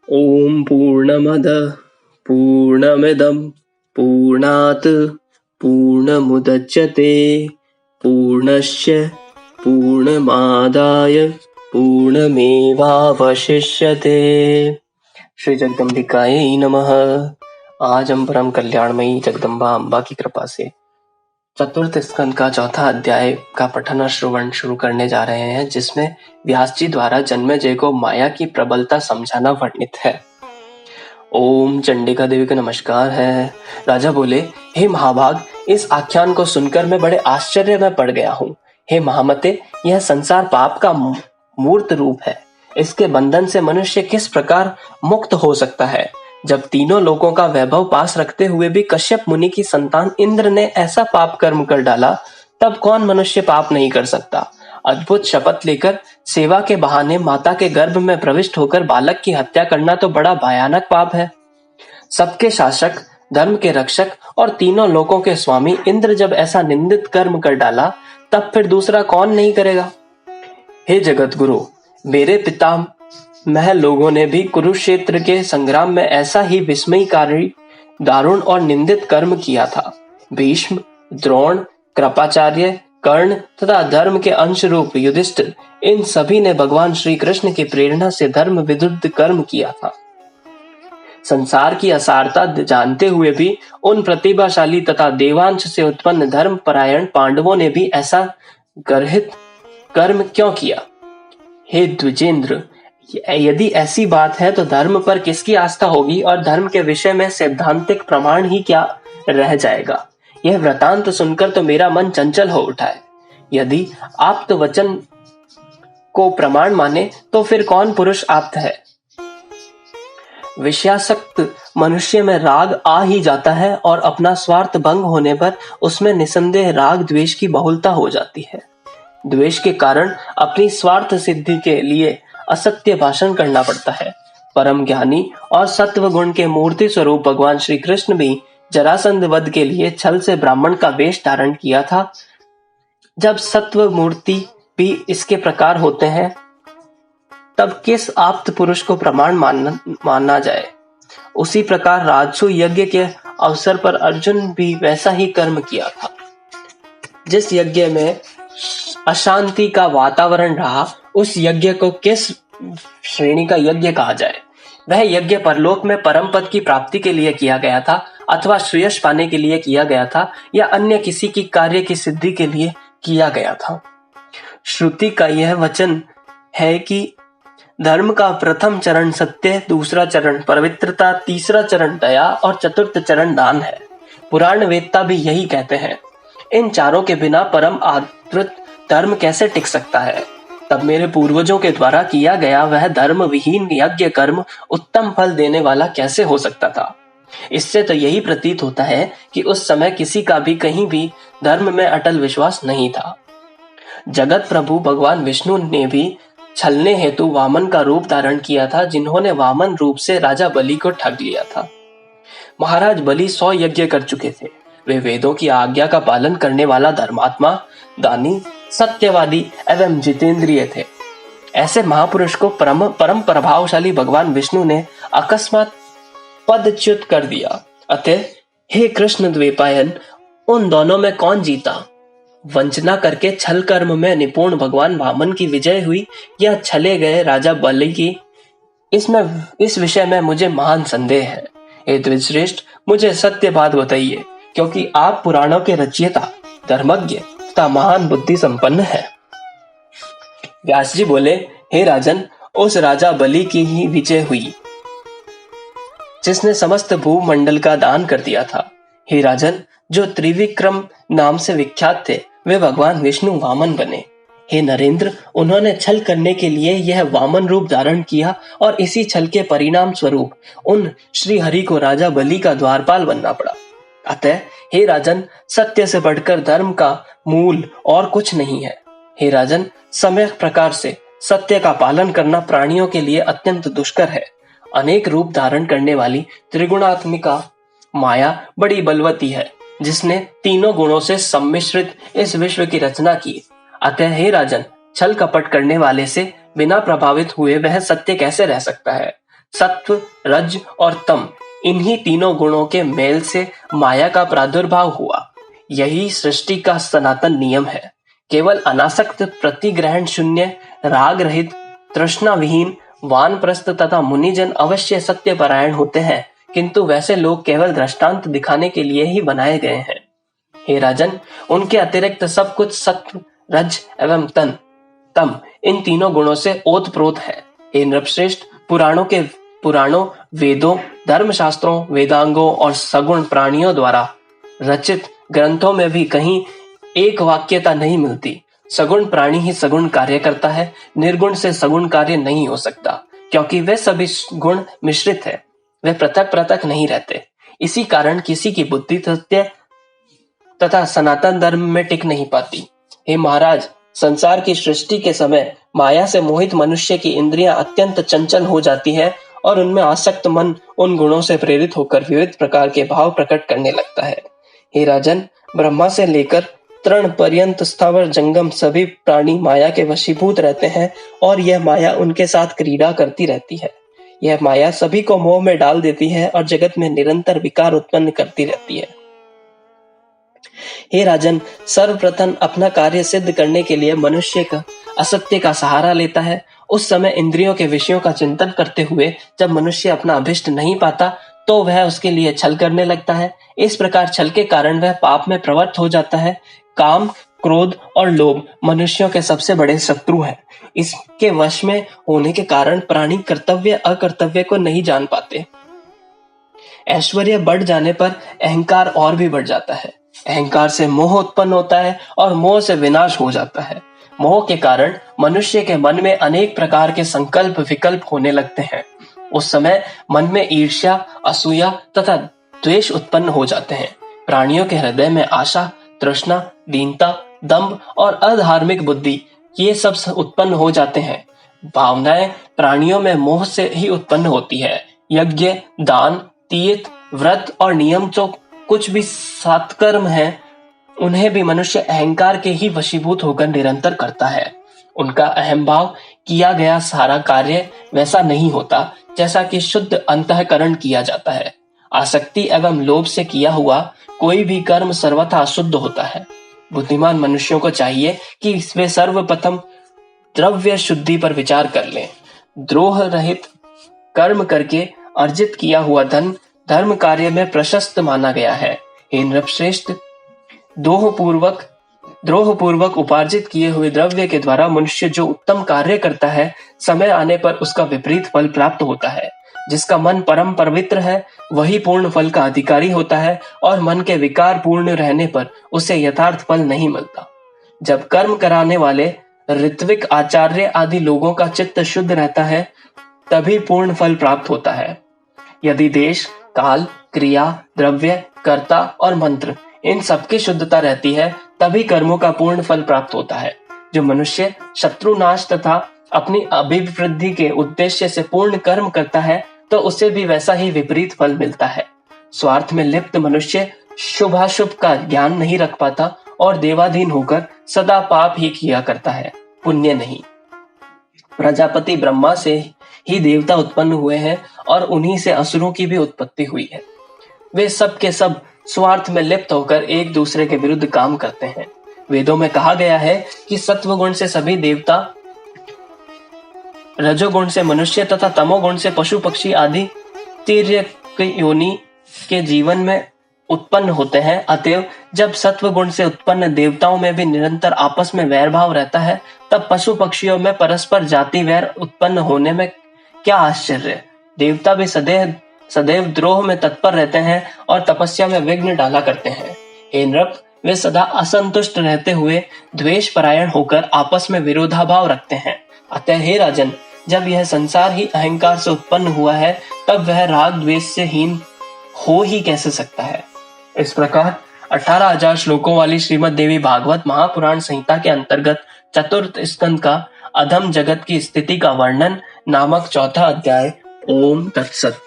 ॐ पूर्णमदः पूर्णमिदं पूर्णात् पूर्णमुदच्यते पूर्णस्य पूर्णमादाय पूर्णमेवावशिष्यते। श्री जगदम्बिकायै नमः। आज हम परम कल्याणमयी जगदम्बा अम्बा की कृपा से चतुर्थ स्कंद का चौथा अध्याय का पठन और श्रवण शुरू करने जा रहे हैं, जिसमें व्यास जी द्वारा जन्मेजय को माया की प्रबलता समझाना वर्णित है। ओम चंडिका देवी का नमस्कार है। राजा बोले, हे महाभाग, इस आख्यान को सुनकर मैं बड़े आश्चर्य में पड़ गया हूँ। हे महामते, यह संसार पाप का मूर्त रूप है। इसके बंधन से मनुष्य किस प्रकार मुक्त हो सकता है? जब तीनों लोगों का वैभव पास रखते हुए भी कश्यप मुनि की संतान इंद्र ने ऐसा पाप कर्म कर डाला, तब कौन मनुष्य पाप नहीं कर सकता? अद्भुत शपथ लेकर सेवा के बहाने माता के गर्भ में प्रविष्ट होकर बालक की हत्या करना तो बड़ा भयानक पाप है। सबके शासक, धर्म के रक्षक और तीनों लोकों के स्वामी इंद्र जब ऐसा निंदित कर्म कर डाला, तब फिर दूसरा कौन नहीं करेगा? हे जगत गुरु, मेरे पितामह लोगों ने भी कुरुक्षेत्र के संग्राम में ऐसा ही विस्मयकारी, दारुण और निंदित कर्म किया था। भीष्म, द्रोण, कृपाचार्य, कर्ण तथा धर्म के अंश रूप युधिष्ठिर, इन सभी ने भगवान श्री कृष्ण की प्रेरणा से धर्म विरुद्ध कर्म किया था। संसार की असारता जानते हुए भी उन प्रतिभाशाली तथा देवांश से उत्पन्न धर्म परायण पांडवों ने भी ऐसा गर्हित कर्म क्यों किया? हे द्विजेंद्र, यदि ऐसी बात है तो धर्म पर किसकी आस्था होगी और धर्म के विषय में सैद्धांतिक प्रमाण ही क्या रह जाएगा? यह वृतांत सुनकर तो मेरा मन चंचल हो उठा है। यदि आप्त वचन को प्रमाण माने तो फिर कौन पुरुष आप्त है? विषयासक्त मनुष्य में राग आ ही जाता है और अपना स्वार्थ भंग होने पर उसमें निसंदेह राग द्वेष की बहुलता हो जाती है। द्वेष के कारण अपनी स्वार्थ सिद्धि के लिए असत्य भाषण करना पड़ता है। परम ज्ञानी और सत्व गुण के मूर्ति स्वरूप भगवान श्री कृष्ण भी जरासंध वध के लिए छल से ब्राह्मण का वेश धारण किया था। जब सत्व मूर्ति भी इसके प्रकार होते हैं, तब किस आप्त पुरुष को प्रमाण मानना जाए? उसी प्रकार राजसु यज्ञ के अवसर पर अर्जुन भी वैसा ही कर्म किया था। जिस यज्ञ में अशांति का वातावरण रहा, उस यज्ञ को किस श्रेणी का यज्ञ कहा जाए? वह यज्ञ परलोक में परम पद की प्राप्ति के लिए किया गया था, अथवा श्रेयस पाने के लिए किया गया था, या अन्य किसी की कार्य की सिद्धि के लिए किया गया था? श्रुति का यह वचन है कि धर्म का प्रथम चरण सत्य, दूसरा चरण पवित्रता, तीसरा चरण दया और चतुर्थ चरण दान है। पुराण वेदता भी यही कहते हैं। इन चारों के बिना परम आदृत धर्म कैसे टिक सकता है? तब मेरे पूर्वजों के द्वारा किया गया वह धर्म विहीन यज्ञ कर्म उत्तम फल देने वाला कैसे हो सकता था? इससे तो यही प्रतीत होता है कि उस समय किसी का भी कहीं भी धर्म में अटल विश्वास नहीं था। जगत प्रभु भगवान विष्णु ने भी छलने हेतु वामन का रूप धारण किया था, जिन्होंने वामन रूप से राजा बलि को ठग लिया था। महाराज बलि 100 यज्ञ कर चुके थे। वे वेदों की आज्ञा का पालन करने वाला धर्मात्मा, दानी, सत्यवादी एवं जितेंद्रिय थे। ऐसे महापुरुष को परम प्रभावशाली भगवान विष्णु ने अकस्मात पदच्युत कर दिया। अतः हे कृष्ण द्वैपायन, उन दोनों में कौन जीता? वंचना करके छल कर्म में निपुण भगवान वामन की विजय हुई या छले गए राजा बलि की? इस विषय में मुझे महान संदेह है। हे द्विजश्रेष्ठ, मुझे सत्य बात बताइए, क्योंकि आप पुराणों के रचयिता, धर्मज्ञ तथा महान बुद्धि संपन्न है। व्यास जी बोले, हे राजन, उस राजा बलि की ही विजय हुई जिसने समस्त भूमंडल का दान कर दिया था। हे राजन, जो त्रिविक्रम नाम से विख्यात थे, वे भगवान विष्णु वामन बने। हे नरेंद्र, उन्होंने छल करने के लिए यह वामन रूप धारण किया और इसी छल के परिणाम स्वरूप उन श्री हरि को राजा बलि का द्वारपाल बनना पड़ा। अतः हे राजन, सत्य से बढ़कर धर्म का मूल और कुछ नहीं है। हे राजन, समय प्रकार से सत्य का पालन करना प्राणियों के लिए अत्यंत दुष्कर है। अनेक रूप धारण करने वाली त्रिगुणात्मिका माया बड़ी बलवती है, जिसने तीनों गुणों से सम्मिश्रित इस विश्व की रचना की। अतः हे राजन, छल कपट करने वाले से बिना प्रभावित हुए वह सत्य कैसे रह सकता है? सत्व, रज और तम, इन्हीं तीनों गुणों के मेल से माया का प्रादुर्भाव हुआ। यही सृष्टि का सनातन नियम है। केवल अनासक्त, प्रतिग्रहण शून्य, राग रहित, तृष्णा विहीन वानप्रस्थ तथा मुनिजन अवश्य सत्य परायण होते हैं, किंतु वैसे लोग केवल दृष्टांत दिखाने के लिए ही बनाए गए हैं। हे राजन, उनके अतिरिक्त सब कुछ सत्व, रज एवं तम, इन तीनों गुणों से ओतप्रोत है। हे नृपश्रेष्ठ, पुराणों, वेदों, धर्मशास्त्रों, वेदांगों और सगुण प्राणियों द्वारा रचित ग्रंथों में भी कहीं एक वाक्यता नहीं मिलती। सगुण प्राणी ही सगुण कार्य करता है, निर्गुण से सगुण कार्य नहीं हो सकता, क्योंकि वे सभी गुण मिश्रित है, वे पृथक पृथक नहीं रहते। इसी कारण किसी की बुद्धि सत्य तथा सनातन धर्म में टिक नहीं पाती। हे महाराज, संसार की सृष्टि के समय माया से मोहित मनुष्य की इंद्रियां अत्यंत चंचल हो जाती है और उनमें आसक्त मन उन गुणों से प्रेरित होकर विविध प्रकार के भाव प्रकट करने लगता है। हे राजन, ब्रह्मा से लेकर तृण पर्यंत स्थावर जंगम सभी प्राणी माया के वशीभूत रहते हैं और यह माया उनके साथ क्रीड़ा करती रहती है। यह माया सभी को मोह में डाल देती है और जगत में निरंतर विकार उत्पन्न करती रहती है। हे राजन, सर्वप्रथम अपना कार्य सिद्ध करने के लिए मनुष्य का असत्य का सहारा लेता है। उस समय इंद्रियों के विषयों का चिंतन करते हुए जब मनुष्य अपना अभिष्ट नहीं पाता तो वह उसके लिए छल करने लगता है। इस प्रकार छल के कारण वह पाप में प्रवृत्त हो जाता है। काम, क्रोध और लोभ मनुष्यों के सबसे बड़े शत्रु हैं। इसके वश में होने के कारण प्राणी कर्तव्य अकर्तव्य को नहीं जान पाते। ऐश्वर्य बढ़ जाने पर अहंकार और भी बढ़ जाता है। अहंकार से मोह उत्पन्न होता है और मोह से विनाश हो जाता है। मोह के कारण मनुष्य के मन में अनेक प्रकार के संकल्प विकल्प होने लगते हैं। उस समय मन में ईर्ष्या, असूया तथा द्वेष उत्पन्न हो जाते हैं। प्राणियों के हृदय में आशा, तृष्णा, दीनता, दंभ और अधार्मिक बुद्धि ये सब उत्पन्न हो जाते हैं। भावनाएं प्राणियों में मोह से ही उत्पन्न होती है। यज्ञ, दान, तीर्थ, व्रत और नियम जो कुछ भी सत्कर्म हैं, उन्हें भी मनुष्य अहंकार के ही वशीभूत होकर निरंतर करता है। उनका अहम भाव किया गया सारा कार्य वैसा नहीं होता जैसा कि शुद्ध अंतःकरण किया जाता है। आसक्ति एवं लोभ से किया हुआ कोई भी कर्म सर्वथा अशुद्ध होता है। बुद्धिमान मनुष्यों को चाहिए कि वे सर्वप्रथम द्रव्य शुद्धि पर विचार कर लें। द्रोह रहित कर्म करके अर्जित किया हुआ धन धर्म कार्य में प्रशस्त माना गया है। हे नृपश्रेष्ठ, द्रोह पूर्वक उपार्जित किए हुए द्रव्य के द्वारा मनुष्य जो उत्तम कार्य करता है, समय आने पर उसका विपरीत फल प्राप्त होता है। जिसका मन परम पवित्र है वही पूर्ण फल का अधिकारी होता है और मन के विकार पूर्ण रहने पर उसे यथार्थ फल नहीं मिलता। जब कर्म कराने वाले ऋत्विक, आचार्य आदि लोगों का चित्त शुद्ध रहता है तभी पूर्ण फल प्राप्त होता है। यदि देश, काल, क्रिया, द्रव्य, कर्ता और मंत्र इन सबकी शुद्धता रहती है तभी कर्मों का पूर्ण फल प्राप्त होता है। जो मनुष्य शत्रुनाश तथा अपनी अभिवृद्धि के उद्देश्य से पूर्ण कर्म करता है तो उसे भी वैसा ही विपरीत फल मिलता है। स्वार्थ में लिप्त मनुष्य शुभाशुभ का ज्ञान नहीं रख पाता और देवाधीन होकर सदा पाप ही किया करता है, पुण्य नहीं। प्रजापति ब्रह्मा से ही देवता उत्पन्न हुए हैं और उन्हीं से असुरों की भी उत्पत्ति हुई है। वे सब के सब स्वार्थ में लिप्त होकर एक दूसरे के विरुद्ध काम करते हैं। वेदों में कहा गया है कि सत्वगुण से सभी देवता, रजोगुण से मनुष्य तथा तमोगुण से पशु पक्षी आदि तिर्यक योनि के जीवन में उत्पन्न होते हैं। अतएव जब सत्वगुण से उत्पन्न देवताओं में भी निरंतर आपस में वैर भाव रहता है तब पशु पक्षियों में परस्पर जाति वैर उत्पन्न होने में क्या आश्चर्य। देवता भी सदैव द्रोह में तत्पर रहते हैं और तपस्या में विघ्न डाला करते हैं। हे नृप, वे सदा असंतुष्ट रहते हुए द्वेष परायण होकर आपस में विरोधाभाव रखते हैं। अतः हे राजन, जब यह संसार ही अहंकार से उत्पन्न हुआ है तब वह राग द्वेष से हीन हो ही कैसे सकता है। इस प्रकार 18,000 श्लोकों वाली श्रीमद् देवी भागवत महापुराण संहिता के अंतर्गत चतुर्थ स्कंद का अधम जगत की स्थिति का वर्णन नामक चौथा अध्याय ओम तत्सत।